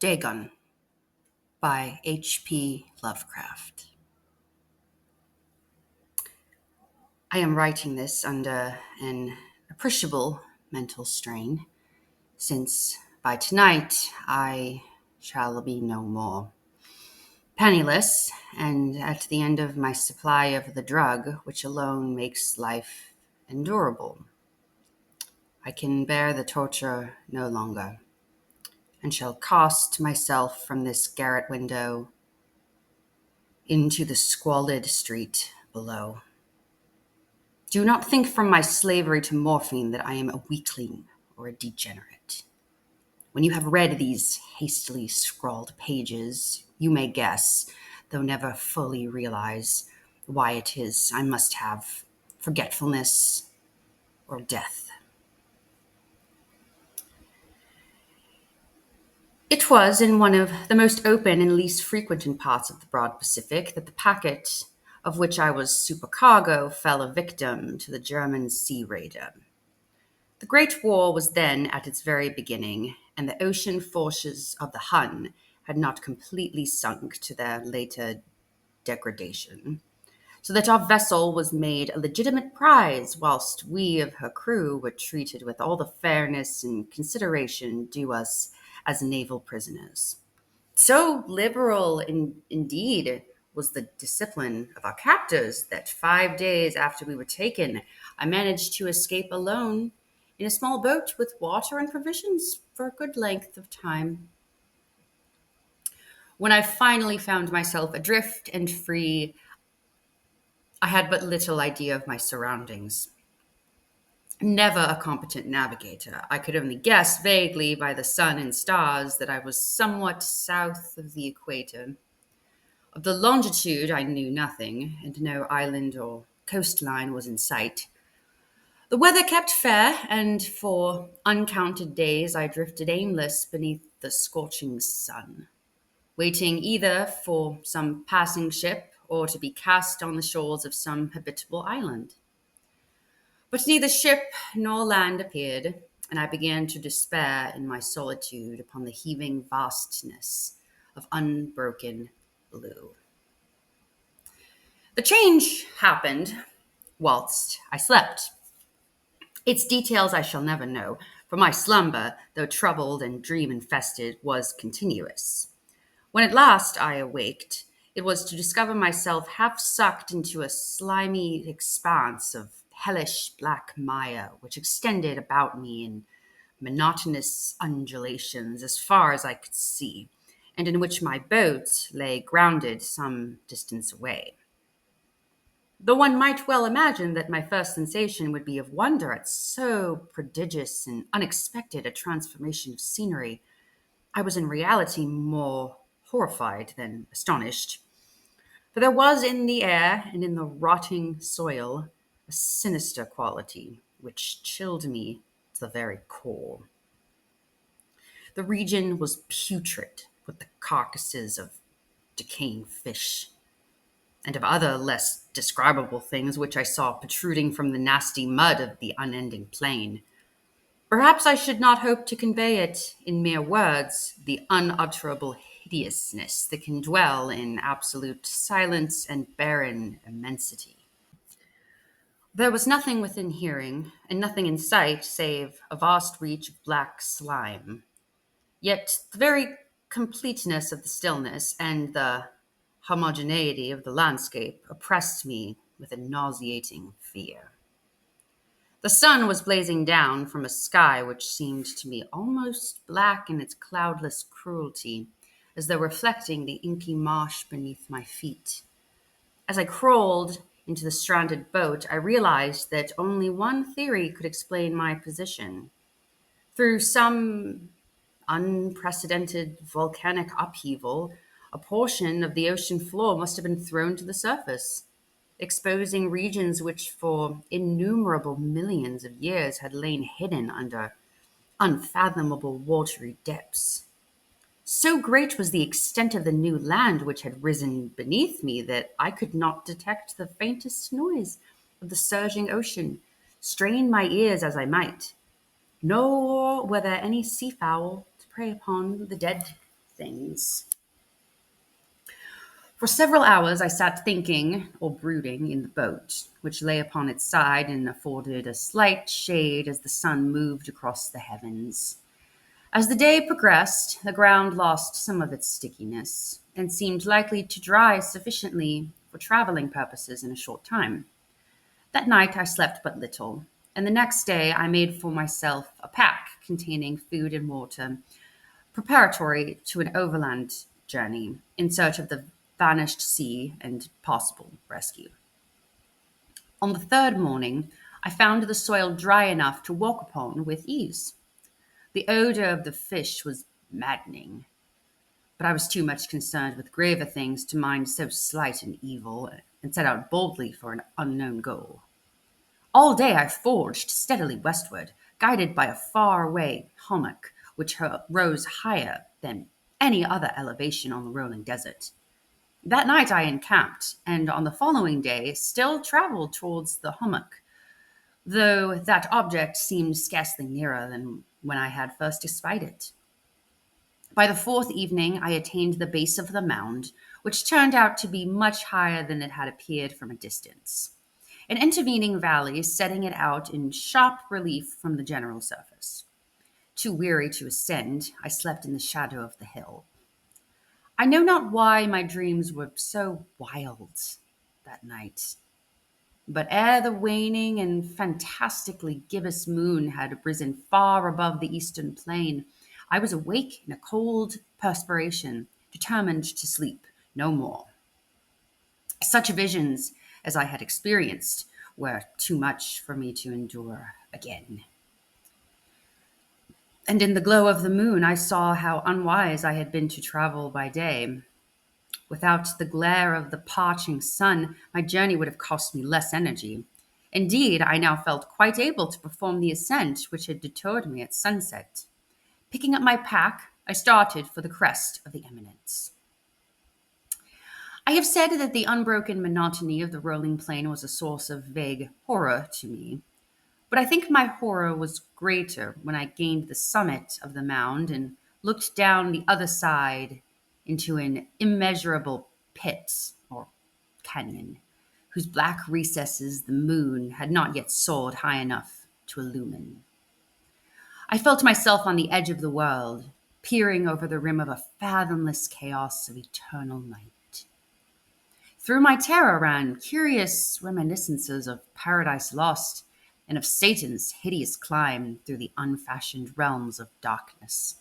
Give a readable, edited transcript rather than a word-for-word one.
Dagon by HP Lovecraft. I am writing this under an appreciable mental strain, since by tonight I shall be no more. Penniless, and at the end of my supply of the drug which alone makes life endurable. I can bear the torture no longer, and shall cast myself from this garret window into the squalid street below. Do not think from my slavery to morphine that I am a weakling or a degenerate. When you have read these hastily scrawled pages, you may guess, though never fully realize, why it is I must have forgetfulness or death. It was in one of the most open and least frequented parts of the broad Pacific that the packet of which I was supercargo fell a victim to the German sea raider. The Great War was then at its very beginning, and the ocean forces of the Hun had not completely sunk to their later degradation, so that our vessel was made a legitimate prize, whilst we of her crew were treated with all the fairness and consideration due us as naval prisoners. So liberal indeed was the discipline of our captors that 5 days after we were taken, I managed to escape alone in a small boat with water and provisions for a good length of time. When I finally found myself adrift and free, I had but little idea of my surroundings. Never a competent navigator, I could only guess vaguely by the sun and stars that I was somewhat south of the equator. Of the longitude, I knew nothing, and no island or coastline was in sight. The weather kept fair, and for uncounted days I drifted aimless beneath the scorching sun, waiting either for some passing ship or to be cast on the shores of some habitable island. But neither ship nor land appeared, and I began to despair in my solitude upon the heaving vastness of unbroken blue. The change happened whilst I slept. Its details I shall never know, for my slumber, though troubled and dream-infested, was continuous. When at last I awaked, it was to discover myself half sucked into a slimy expanse of hellish black mire, which extended about me in monotonous undulations as far as I could see, and in which my boat lay grounded some distance away. Though one might well imagine that my first sensation would be of wonder at so prodigious and unexpected a transformation of scenery, I was in reality more horrified than astonished. For there was in the air and in the rotting soil a sinister quality which chilled me to the very core. The region was putrid with the carcasses of decaying fish and of other less describable things which I saw protruding from the nasty mud of the unending plain. Perhaps I should not hope to convey it in mere words, the unutterable hideousness that can dwell in absolute silence and barren immensity. There was nothing within hearing, and nothing in sight save a vast reach of black slime. Yet the very completeness of the stillness and the homogeneity of the landscape oppressed me with a nauseating fear. The sun was blazing down from a sky which seemed to me almost black in its cloudless cruelty, as though reflecting the inky marsh beneath my feet. As I crawled into the stranded boat, I realized that only one theory could explain my position. Through some unprecedented volcanic upheaval, a portion of the ocean floor must have been thrown to the surface, exposing regions which for innumerable millions of years had lain hidden under unfathomable watery depths. So great was the extent of the new land which had risen beneath me that I could not detect the faintest noise of the surging ocean, strain my ears as I might. Nor were there any seafowl to prey upon the dead things. For several hours I sat thinking or brooding in the boat, which lay upon its side and afforded a slight shade as the sun moved across the heavens. As the day progressed, the ground lost some of its stickiness and seemed likely to dry sufficiently for traveling purposes in a short time. That night I slept but little, and the next day I made for myself a pack containing food and water, preparatory to an overland journey in search of the vanished sea and possible rescue. On the third morning, I found the soil dry enough to walk upon with ease. The odor of the fish was maddening, but I was too much concerned with graver things to mind so slight an evil and set out boldly for an unknown goal. All day I forged steadily westward, guided by a far-away hummock which rose higher than any other elevation on the rolling desert. That night I encamped, and on the following day still traveled towards the hummock, though that object seemed scarcely nearer than when I had first espied it. By the fourth evening I attained the base of the mound, which turned out to be much higher than it had appeared from a distance, an intervening valley setting it out in sharp relief from the general surface. Too weary to ascend, I slept in the shadow of the hill. I know not why my dreams were so wild that night, but ere the waning and fantastically gibbous moon had risen far above the eastern plain, I was awake in a cold perspiration, determined to sleep no more. Such visions as I had experienced were too much for me to endure again. And in the glow of the moon, I saw how unwise I had been to travel by day. Without the glare of the parching sun, my journey would have cost me less energy. Indeed, I now felt quite able to perform the ascent which had deterred me at sunset. Picking up my pack, I started for the crest of the eminence. I have said that the unbroken monotony of the rolling plain was a source of vague horror to me, but I think my horror was greater when I gained the summit of the mound and looked down the other side into an immeasurable pit or canyon, whose black recesses the moon had not yet soared high enough to illumine. I felt myself on the edge of the world, peering over the rim of a fathomless chaos of eternal night. Through my terror ran curious reminiscences of Paradise Lost and of Satan's hideous climb through the unfashioned realms of darkness.